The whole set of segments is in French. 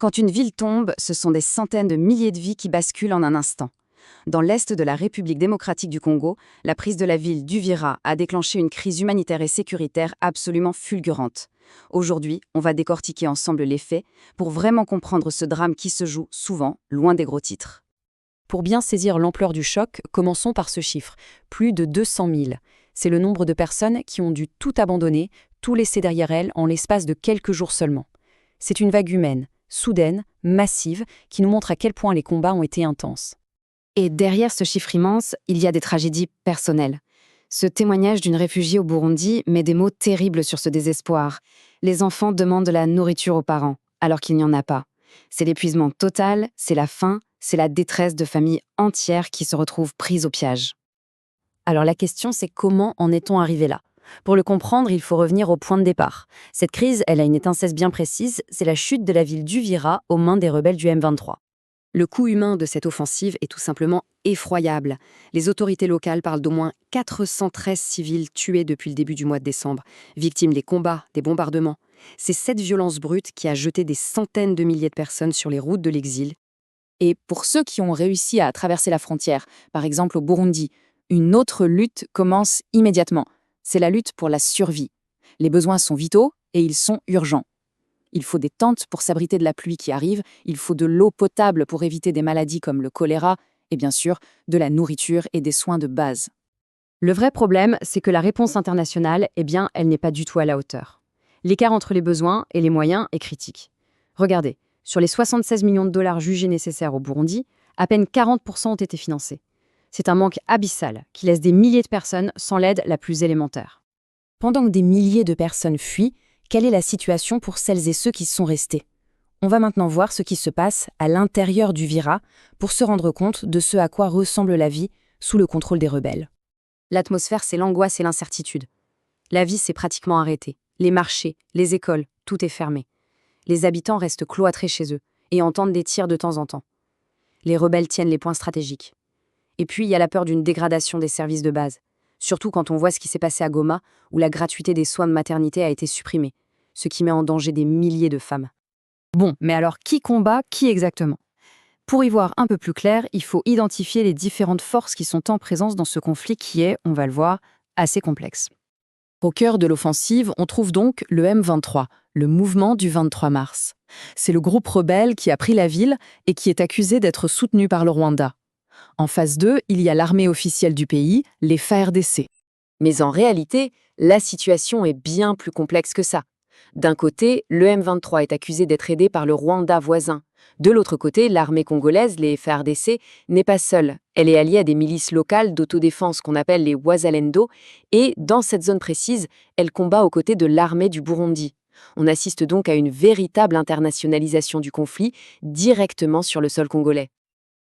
Quand une ville tombe, ce sont des centaines de milliers de vies qui basculent en un instant. Dans l'est de la République démocratique du Congo, la prise de la ville d'Uvira a déclenché une crise humanitaire et sécuritaire absolument fulgurante. Aujourd'hui, on va décortiquer ensemble les faits pour vraiment comprendre ce drame qui se joue souvent loin des gros titres. Pour bien saisir l'ampleur du choc, commençons par ce chiffre, plus de 200 000. C'est le nombre de personnes qui ont dû tout abandonner, tout laisser derrière elles en l'espace de quelques jours seulement. C'est une vague humaine, soudaine, massive, qui nous montre à quel point les combats ont été intenses. Et derrière ce chiffre immense, il y a des tragédies personnelles. Ce témoignage d'une réfugiée au Burundi met des mots terribles sur ce désespoir. Les enfants demandent de la nourriture aux parents, alors qu'il n'y en a pas. C'est l'épuisement total, c'est la faim, c'est la détresse de familles entières qui se retrouvent prises au piège. Alors la question, c'est comment en est-on arrivé là ? Pour le comprendre, il faut revenir au point de départ. Cette crise, elle a une étincelle bien précise, c'est la chute de la ville d'Uvira aux mains des rebelles du M23. Le coût humain de cette offensive est tout simplement effroyable. Les autorités locales parlent d'au moins 413 civils tués depuis le début du mois de décembre, victimes des combats, des bombardements. C'est cette violence brute qui a jeté des centaines de milliers de personnes sur les routes de l'exil. Et pour ceux qui ont réussi à traverser la frontière, par exemple au Burundi, une autre lutte commence immédiatement. C'est la lutte pour la survie. Les besoins sont vitaux et ils sont urgents. Il faut des tentes pour s'abriter de la pluie qui arrive, il faut de l'eau potable pour éviter des maladies comme le choléra, et bien sûr, de la nourriture et des soins de base. Le vrai problème, c'est que la réponse internationale, elle n'est pas du tout à la hauteur. L'écart entre les besoins et les moyens est critique. Regardez, sur les 76 millions de dollars jugés nécessaires au Burundi, à peine 40% ont été financés. C'est un manque abyssal qui laisse des milliers de personnes sans l'aide la plus élémentaire. Pendant que des milliers de personnes fuient, quelle est la situation pour celles et ceux qui sont restés ? On va maintenant voir ce qui se passe à l'intérieur d'Uvira pour se rendre compte de ce à quoi ressemble la vie sous le contrôle des rebelles. L'atmosphère, c'est l'angoisse et l'incertitude. La vie s'est pratiquement arrêtée. Les marchés, les écoles, tout est fermé. Les habitants restent cloîtrés chez eux et entendent des tirs de temps en temps. Les rebelles tiennent les points stratégiques. Et puis, il y a la peur d'une dégradation des services de base. Surtout quand on voit ce qui s'est passé à Goma, où la gratuité des soins de maternité a été supprimée, ce qui met en danger des milliers de femmes. Bon, mais alors qui combat qui exactement ? Pour y voir un peu plus clair, il faut identifier les différentes forces qui sont en présence dans ce conflit qui est, on va le voir, assez complexe. Au cœur de l'offensive, on trouve donc le M23, le mouvement du 23 mars. C'est le groupe rebelle qui a pris la ville et qui est accusé d'être soutenu par le Rwanda. En phase 2, il y a l'armée officielle du pays, les FARDC. Mais en réalité, la situation est bien plus complexe que ça. D'un côté, le M23 est accusé d'être aidé par le Rwanda voisin. De l'autre côté, l'armée congolaise, les FARDC, n'est pas seule. Elle est alliée à des milices locales d'autodéfense qu'on appelle les Wazalendo, et dans cette zone précise, elle combat aux côtés de l'armée du Burundi. On assiste donc à une véritable internationalisation du conflit directement sur le sol congolais.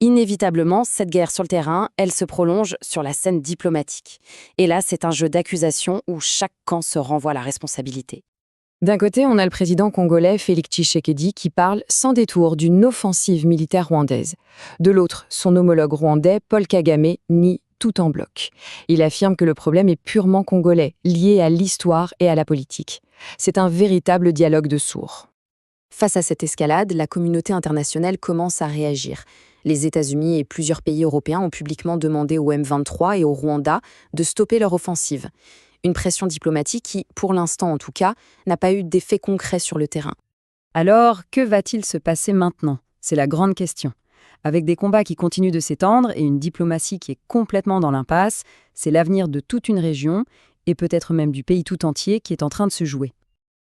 Inévitablement, cette guerre sur le terrain, elle se prolonge sur la scène diplomatique. Et là, c'est un jeu d'accusations où chaque camp se renvoie la responsabilité. D'un côté, on a le président congolais Félix Tshisekedi qui parle sans détour d'une offensive militaire rwandaise. De l'autre, son homologue rwandais Paul Kagame nie tout en bloc. Il affirme que le problème est purement congolais, lié à l'histoire et à la politique. C'est un véritable dialogue de sourds. Face à cette escalade, la communauté internationale commence à réagir. Les États-Unis et plusieurs pays européens ont publiquement demandé au M23 et au Rwanda de stopper leur offensive. Une pression diplomatique qui, pour l'instant en tout cas, n'a pas eu d'effet concret sur le terrain. Alors, que va-t-il se passer maintenant ? C'est la grande question. Avec des combats qui continuent de s'étendre et une diplomatie qui est complètement dans l'impasse, c'est l'avenir de toute une région et peut-être même du pays tout entier qui est en train de se jouer.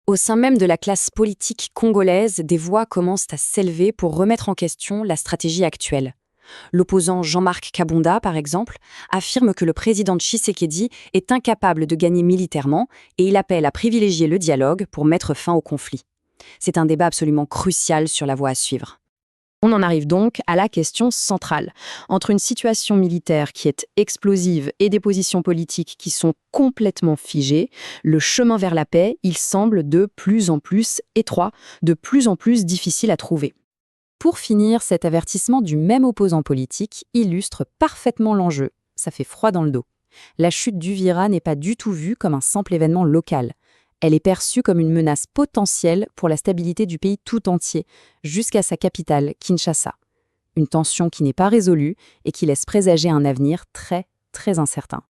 Au sein même de la classe politique congolaise, des voix commencent à s'élever pour remettre en question la stratégie actuelle. L'opposant Jean-Marc Kabonda, par exemple, affirme que le président Tshisekedi est incapable de gagner militairement et il appelle à privilégier le dialogue pour mettre fin au conflit. C'est un débat absolument crucial sur la voie à suivre. On en arrive donc à la question centrale. Entre une situation militaire qui est explosive et des positions politiques qui sont complètement figées, le chemin vers la paix, il semble de plus en plus étroit, de plus en plus difficile à trouver. Pour finir, cet avertissement du même opposant politique illustre parfaitement l'enjeu. Ça fait froid dans le dos. La chute d'Uvira n'est pas du tout vue comme un simple événement local. Elle est perçue comme une menace potentielle pour la stabilité du pays tout entier, jusqu'à sa capitale, Kinshasa. Une tension qui n'est pas résolue et qui laisse présager un avenir très, très incertain.